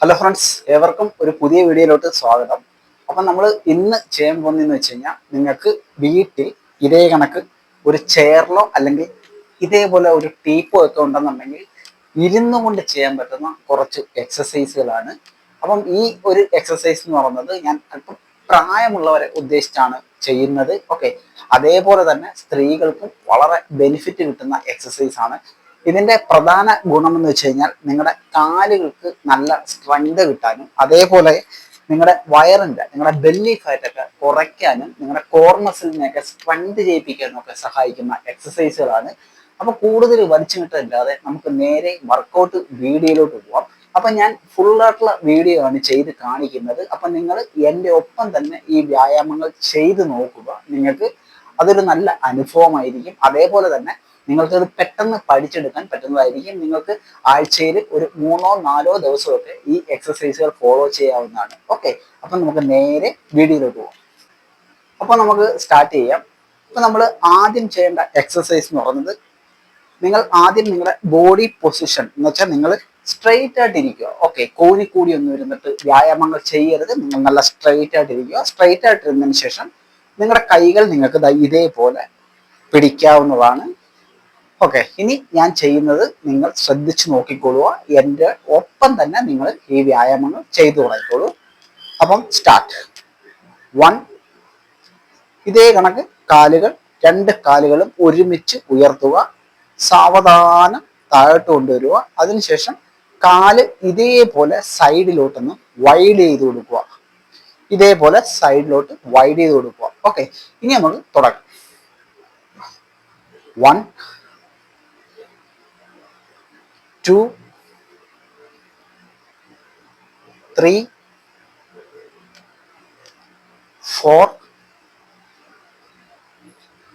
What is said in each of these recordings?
Hello friends, ഏവർക്കും ഒരു പുതിയ വീഡിയോയിലോട്ട് സ്വാഗതം. അപ്പം നമ്മൾ ഇന്ന് ചെയ്യാൻ പോകുന്നതെന്ന് വെച്ച് കഴിഞ്ഞാൽ നിങ്ങൾക്ക് വീട്ടിൽ ഇതേ കണക്ക് ഒരു ചെയറിലോ അല്ലെങ്കിൽ ഇതേപോലെ ഒരു ടീപ്പോ ഒക്കെ ഉണ്ടെന്നുണ്ടെങ്കിൽ ഇരുന്നു കൊണ്ട് ചെയ്യാൻ പറ്റുന്ന കുറച്ച് എക്സസൈസുകളാണ്. അപ്പം ഈ ഒരു എക്സസൈസ് എന്ന് പറയുന്നത് ഞാൻ അല്പം പ്രായമുള്ളവരെ ഉദ്ദേശിച്ചാണ് ചെയ്യുന്നത്. ഓക്കെ, അതേപോലെ തന്നെ സ്ത്രീകൾക്കും വളരെ ബെനിഫിറ്റ് കിട്ടുന്ന എക്സസൈസ് ആണ്. ഇതിന്റെ പ്രധാന ഗുണം എന്ന് വെച്ച് കഴിഞ്ഞാൽ നിങ്ങളുടെ കാലുകൾക്ക് നല്ല സ്ട്രെങ്ത് കിട്ടാനും അതേപോലെ നിങ്ങളുടെ വയറിന്റെ നിങ്ങളുടെ ബെല്ലി ഫാറ്റ് ഒക്കെ കുറയ്ക്കാനും നിങ്ങളുടെ കോർ മസിലിനെയൊക്കെ സ്ട്രെങ്ത് ചെയ്യിപ്പിക്കാനും ഒക്കെ സഹായിക്കുന്ന എക്സസൈസുകളാണ്. അപ്പൊ കൂടുതൽ വലിച്ചു കിട്ടില്ലാതെ നമുക്ക് നേരെ വർക്കൗട്ട് വീഡിയോയിലോട്ട് പോവാം. അപ്പൊ ഞാൻ ഫുള്ളായിട്ടുള്ള വീഡിയോ ആണ് ചെയ്ത് കാണിക്കുന്നത്. അപ്പൊ നിങ്ങൾ എൻ്റെ ഒപ്പം തന്നെ ഈ വ്യായാമങ്ങൾ ചെയ്ത് നോക്കുക. നിങ്ങൾക്ക് അതൊരു നല്ല അനുഭവമായിരിക്കും. അതേപോലെ തന്നെ നിങ്ങൾക്കത് പെട്ടെന്ന് പഠിച്ചെടുക്കാൻ പറ്റുന്നതായിരിക്കും. നിങ്ങൾക്ക് ആഴ്ചയിൽ ഒരു 3-4 ദിവസമൊക്കെ ഈ എക്സസൈസുകൾ ഫോളോ ചെയ്യാവുന്നതാണ്. ഓക്കെ, അപ്പൊ നമുക്ക് നേരെ വീഡിയോയിലോട്ട് പോകാം. അപ്പൊ നമുക്ക് സ്റ്റാർട്ട് ചെയ്യാം. അപ്പൊ നമ്മൾ ആദ്യം ചെയ്യേണ്ട എക്സസൈസ് എന്ന് പറയുന്നത്, നിങ്ങൾ ആദ്യം നിങ്ങളുടെ ബോഡി പൊസിഷൻ എന്ന് വെച്ചാൽ നിങ്ങൾ സ്ട്രെയിറ്റ് ആയിട്ട് ഇരിക്കുക. ഓക്കെ, കൂടി ഒന്നും ഇരുന്നിട്ട് വ്യായാമങ്ങൾ ചെയ്യരുത്. നിങ്ങൾ നല്ല സ്ട്രെയിറ്റ് ആയിട്ട് ഇരിക്കുക. സ്ട്രെയിറ്റ് ആയിട്ട് ഇരുന്നതിന് ശേഷം നിങ്ങളുടെ കൈകൾ നിങ്ങൾക്ക് ഇതേപോലെ പിടിക്കാവുന്നതാണ്. ഓക്കെ, ഇനി ഞാൻ ചെയ്യുന്നത് നിങ്ങൾ ശ്രദ്ധിച്ചു നോക്കിക്കൊള്ളുക. എൻ്റെ ഒപ്പം തന്നെ നിങ്ങൾ ഈ വ്യായാമങ്ങൾ ചെയ്തു തുടങ്ങിക്കോളൂ. അപ്പം സ്റ്റാർട്ട്. 1. ഇതേ കണക്ക് കാലുകൾ, 2 കാലുകളും ഒരുമിച്ച് ഉയർത്തുക. സാവധാനം താഴോട്ട് കൊണ്ടുവരിക. അതിനുശേഷം കാല് ഇതേപോലെ സൈഡിലോട്ടൊന്ന് വൈഡ് ചെയ്ത് കൊടുക്കുക. ഇതേപോലെ സൈഡിലോട്ട് വൈഡ് ചെയ്ത് കൊടുക്കുക. ഓക്കെ, ഇനി നമുക്ക് തുടങ്ങാം. 1, 2, 3, 4,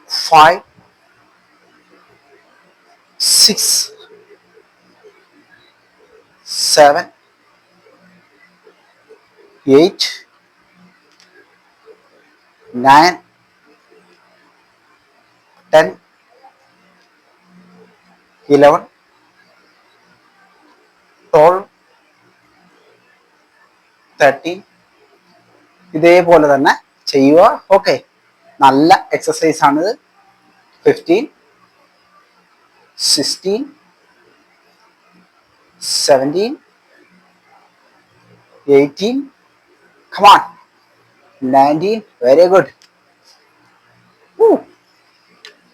5, 6, 7, 8, 9, 10, 11, 12, 13. ഇതേപോലെ തന്നെ ചെയ്യുക. ഓക്കെ, നല്ല എക്സസൈസ് ആണിത്. 15, 16, 17, 18, come on, 19. Very good.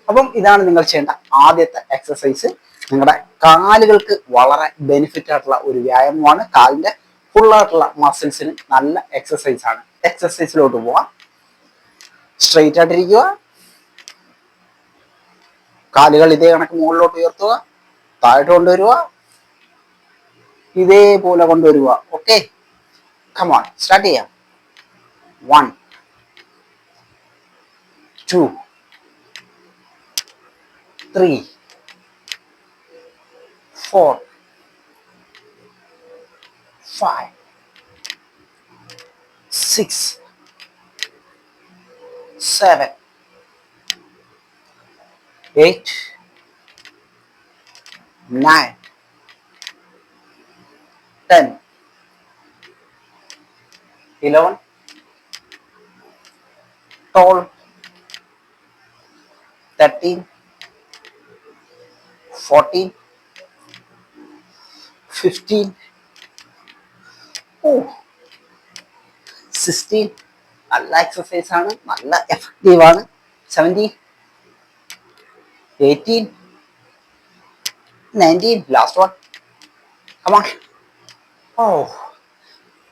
അപ്പം ഇതാണ് നിങ്ങൾ ചെയ്യേണ്ട ആദ്യത്തെ എക്സസൈസ്. നിങ്ങളുടെ കാലുകൾക്ക് വളരെ ബെനിഫിറ്റ് ആയിട്ടുള്ള ഒരു വ്യായാമമാണ്. കാലിന്റെ ഫുള്ളായിട്ടുള്ള മസിൽസിന് നല്ല എക്സസൈസ് ആണ്. എക്സസൈസിലോട്ട് പോവാം. സ്ട്രെയിറ്റ് ആയിട്ടിരിക്കുക. കാലുകൾ ഇതേ കണക്ക് മുകളിലോട്ട് ഉയർത്തുക. താഴോട്ട് കൊണ്ടുവരിക. ഇതേപോലെ കൊണ്ടുവരിക. ഓക്കെ, കമോൺ, സ്റ്റാർട്ട് ചെയ്യാം. 1, 2, 3, 4, 5, 6, 7, 8, 9, 10, 11, 12, 13, 14, 15, 16. നല്ല എക്സസൈസ് ആണ്, നല്ല എഫക്റ്റീവ് ആണ്. 17, 18, 19, ലാസ്റ്റ് വൺ. കമാൺ.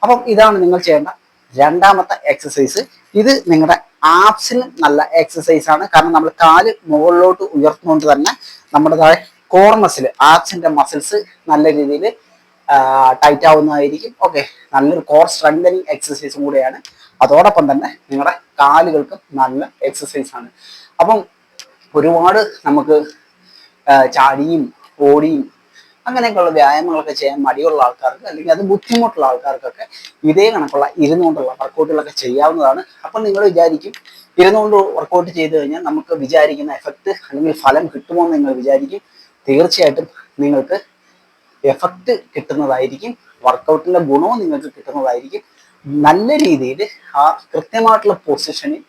അപ്പം ഇതാണ് നിങ്ങൾ ചെയ്യേണ്ട രണ്ടാമത്തെ എക്സസൈസ്. ഇത് നിങ്ങളുടെ ആപ്സിന് നല്ല എക്സസൈസ് ആണ്. കാരണം നമ്മൾ കാല് മുകളിലോട്ട് ഉയർത്തുകൊണ്ട് തന്നെ നമ്മുടെ താഴെ കോർ മസിൽ, ആപ്സിന്റെ മസിൽസ് നല്ല രീതിയിൽ ടൈറ്റ് ആവുന്നതായിരിക്കും. ഓക്കെ, നല്ലൊരു കോർ സ്ട്രെങ്തനിങ് എക്സസൈസും കൂടെയാണ്. അതോടൊപ്പം തന്നെ നിങ്ങളുടെ കാലുകൾക്കും നല്ല എക്സസൈസ് ആണ്. അപ്പം ഒരുപാട് നമുക്ക് ചാടിയും ഓടിയും അങ്ങനെയൊക്കെയുള്ള വ്യായാമങ്ങളൊക്കെ ചെയ്യാൻ മടിയുള്ള ആൾക്കാർക്ക് അല്ലെങ്കിൽ അത് ബുദ്ധിമുട്ടുള്ള ആൾക്കാർക്കൊക്കെ ഇതേ കണക്കുള്ള ഇരുന്നുകൊണ്ടുള്ള വർക്കൗട്ടുകളൊക്കെ ചെയ്യാവുന്നതാണ്. അപ്പം നിങ്ങൾ വിചാരിക്കും, ഇരുന്നുകൊണ്ട് വർക്കൗട്ട് ചെയ്ത് കഴിഞ്ഞാൽ നമുക്ക് വിചാരിക്കുന്ന എഫക്റ്റ് അല്ലെങ്കിൽ ഫലം കിട്ടുമോ എന്ന് നിങ്ങൾ വിചാരിക്കും. തീർച്ചയായിട്ടും നിങ്ങൾക്ക് എഫക്റ്റ് കിട്ടുന്നതായിരിക്കും, വർക്കൗട്ടിന്റെ ഗുണവും നിങ്ങൾക്ക് കിട്ടുന്നതായിരിക്കും. നല്ല രീതിയിൽ ആ കൃത്യമായിട്ടുള്ള പൊസിഷനിൽ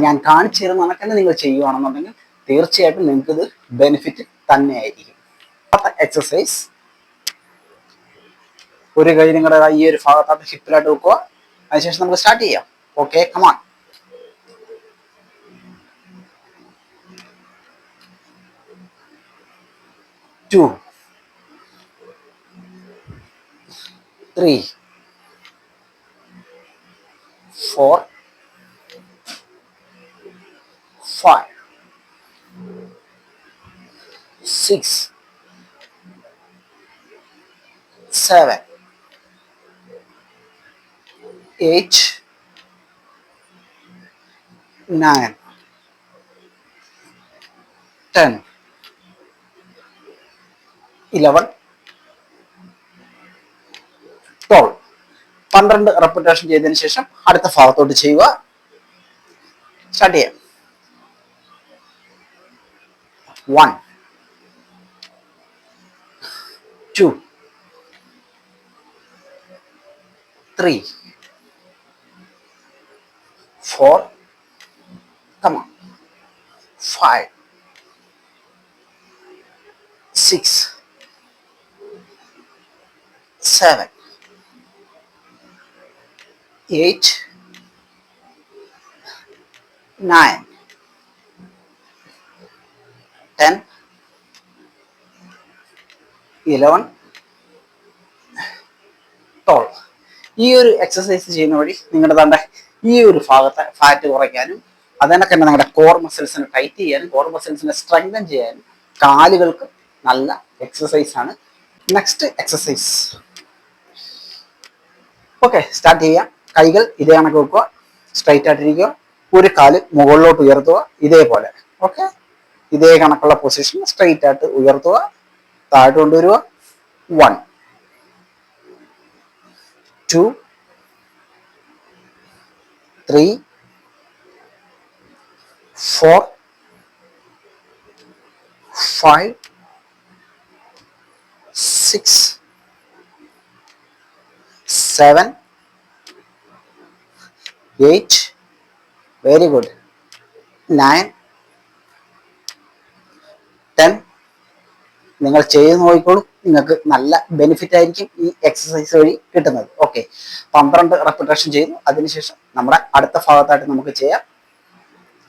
ഞാൻ കാണിച്ചു തരുന്ന കണക്കന്നെ നിങ്ങൾ ചെയ്യുകയാണെന്നുണ്ടെങ്കിൽ തീർച്ചയായിട്ടും നിങ്ങൾക്ക് ഇത് ബെനിഫിറ്റ് തന്നെയായിരിക്കും. അടുത്ത എക്സസൈസ്, ഒരു കൈ നിങ്ങളുടെ ഈ ഒരു ഭാഗത്തായിട്ട് ഹിപ്പിലായിട്ട് വെക്കുക. അതിനുശേഷം നമുക്ക് സ്റ്റാർട്ട് ചെയ്യാം. Okay, come on. 2, 3, 4, 5, 6, 7, 8, 9, 10, 11, 12. 12 റെപ്പിറ്റേഷൻ ചെയ്തതിനു ശേഷം അടുത്ത ഭാഗത്തോട്ട് ചെയ്യുക. സ്റ്റാർട്ട് ചെയ്യാം. 1, 2, 3, 4, come on, 5, 6, 7, 8, 9, 10, 11, 12. ഈ ഒരു എക്സസൈസ് ചെയ്യുന്ന വഴി നിങ്ങളുടെ തന്റെ ഈ ഒരു ഭാഗത്തെ ഫാറ്റ് കുറയ്ക്കാനും അതിനൊക്കെ തന്നെ നിങ്ങളുടെ കോർ മസിൽസിനെ ടൈറ്റ് ചെയ്യാനും കോർ മസിൽസിനെ സ്ട്രെങ്തൻ ചെയ്യാനും കാലുകൾക്ക് നല്ല എക്സസൈസ് ആണ്. Next exercise. ഓക്കെ, സ്റ്റാർട്ട് ചെയ്യാം. കൈകൾ ഇതേ കണക്ക് വെക്കുക, സ്ട്രൈറ്റ് ആയിട്ടിരിക്കുക. ഒരു കാല് മുകളിലോട്ട് ഉയർത്തുക ഇതേപോലെ. ഓക്കെ, ഇതേ കണക്കുള്ള പൊസിഷൻ സ്ട്രൈറ്റ് ആയിട്ട് ഉയർത്തുക, താഴോട്ട് കൊണ്ടുവരിക. 1, 2, 3, 4, 5, 6, 7, 8, very good, 9, 10. നിങ്ങൾ ചെയ്ത് നോക്കിക്കോളൂ, നിങ്ങൾക്ക് നല്ല ബെനിഫിറ്റ് ആയിരിക്കും ഈ എക്സസൈസ് വഴി കിട്ടുന്നത്. ഓക്കെ, 12 റെപ്പിറ്റേഷൻ ചെയ്തു. അതിനുശേഷം നമ്മുടെ അടുത്ത ഭാഗത്തായിട്ട് നമുക്ക് ചെയ്യാം.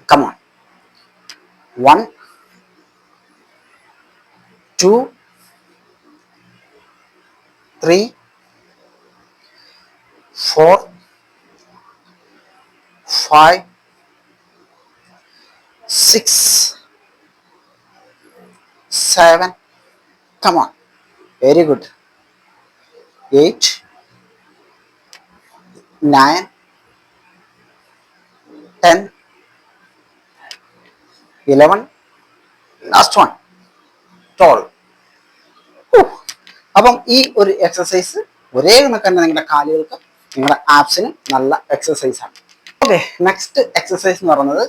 Come on. 1, 2, 3, 4, 5, 6, 7, come on, very good, 8, 9, 10, 11, last one, 12. അപ്പം ഈ ഒരു എക്സസൈസ് ഒരേ കണക്ക് തന്നെ നിങ്ങളുടെ കാലുകൾക്ക് നിങ്ങളുടെ ആപ്സിനും നല്ല എക്സസൈസ് ആണ്. ഓക്കെ, നെക്സ്റ്റ് എക്സസൈസ് എന്ന് പറയുന്നത്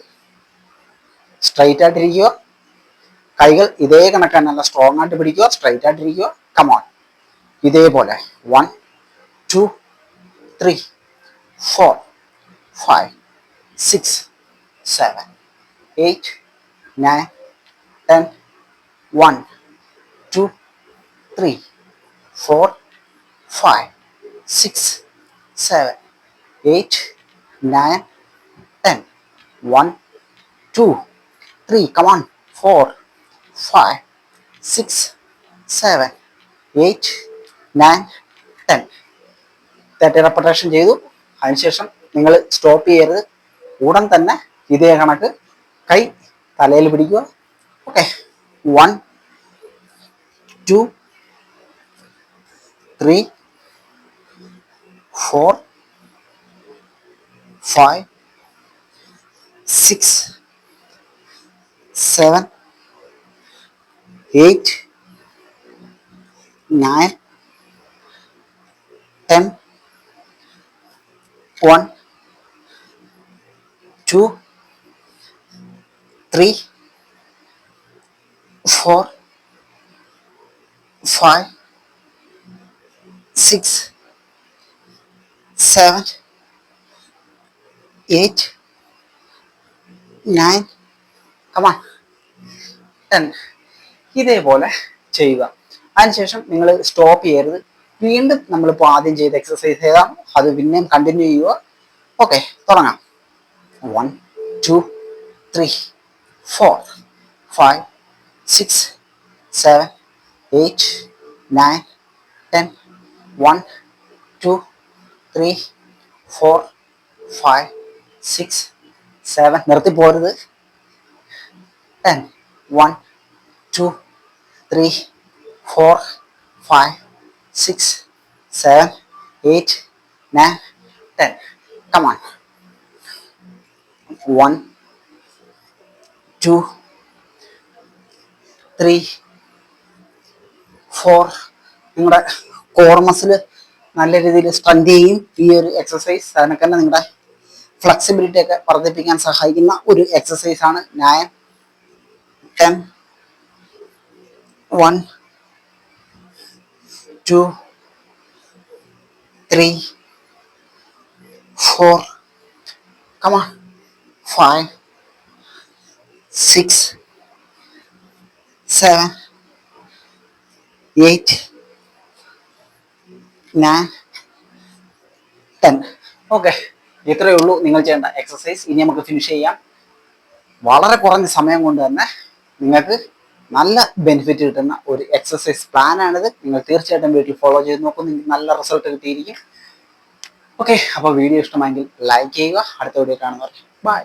സ്ട്രൈറ്റ് ആയിട്ടിരിക്കുക. കൈകൾ ഇതേ കണക്ക് തന്നെ നല്ല സ്ട്രോങ് ആയിട്ട് പിടിക്കുക, സ്ട്രൈറ്റ് ആയിട്ടിരിക്കുക. കമോൺ, ഇതേപോലെ 1, 2, 3, 4, 5, 6, 7, 8, 9, 10, 1, 2, 3, 4, 5, 6, 7, 8, 9, 10, 1, 2, 3, come on, 4, 5, 6, 7, 8, 9, 10. 30 റെപ്പിറ്റേഷൻ ചെയ്തു. അതിനുശേഷം നിങ്ങൾ സ്റ്റോപ്പ് ചെയ്യരുത്, ഉടൻ തന്നെ ഇതേ കണക്ക് കൈ തലയിൽ പിടിക്കുക. Okay, 1, 2, 3, 4, 5, 6, 7, 8, 9, 10, 1, 2, 3, 4, 5, 6, 7, 8, 9, come on 10. ഇതേപോലെ ചെയ്യുക. അതിനുശേഷം നിങ്ങൾ സ്റ്റോപ്പ് ചെയ്യരുത്. വീണ്ടും നമ്മളിപ്പോൾ ആദ്യം ചെയ്ത എക്സസൈസ് ചെയ്താൽ അത് പിന്നെയും കണ്ടിന്യൂ ചെയ്യുക. ഓക്കെ, തുടങ്ങാം. 1, 2, 3, 4, 5, 6, 7, 8, 9, 10. 1, 2, 3, 4, 5, 6, 7. നിർത്തി പോരുത്. 10. 1, 2, 3, 4, 5, 6, 7, 8, 9, 10. Come on. 1, 2, 3, 4. നിങ്ങളുടെ കോർ മസിൽ നല്ല രീതിയിൽ സ്ട്രെങ്ത് ചെയ്യും ഈ ഒരു എക്സസൈസ്. അതിനൊക്കെ തന്നെ നിങ്ങളുടെ ഫ്ലെക്സിബിലിറ്റി ഒക്കെ വർദ്ധിപ്പിക്കാൻ സഹായിക്കുന്ന ഒരു എക്സസൈസ് ആണ്. 9, 10. 1, 2, 3, 4. Come on. 5, 6, 7, 8, 9, 10. ഓക്കെ, ഇത്രയേ ഉള്ളൂ നിങ്ങൾ ചെയ്യേണ്ട എക്സസൈസ്. ഇനി നമുക്ക് ഫിനിഷ് ചെയ്യാം. വളരെ കുറഞ്ഞ സമയം കൊണ്ട് തന്നെ നിങ്ങൾക്ക് നല്ല ബെനിഫിറ്റ് കിട്ടുന്ന ഒരു എക്സസൈസ് പ്ലാനാണിത്. നിങ്ങൾ തീർച്ചയായിട്ടും വീട്ടിൽ ഫോളോ ചെയ്ത് നോക്കും. നിങ്ങൾക്ക് നല്ല റിസൾട്ട് കിട്ടിയിരിക്കും. ഓക്കെ, അപ്പോൾ വീഡിയോ ഇഷ്ടമായെങ്കിൽ ലൈക്ക് ചെയ്യുക. അടുത്ത വീഡിയോ കാണുന്നവർ ബൈ.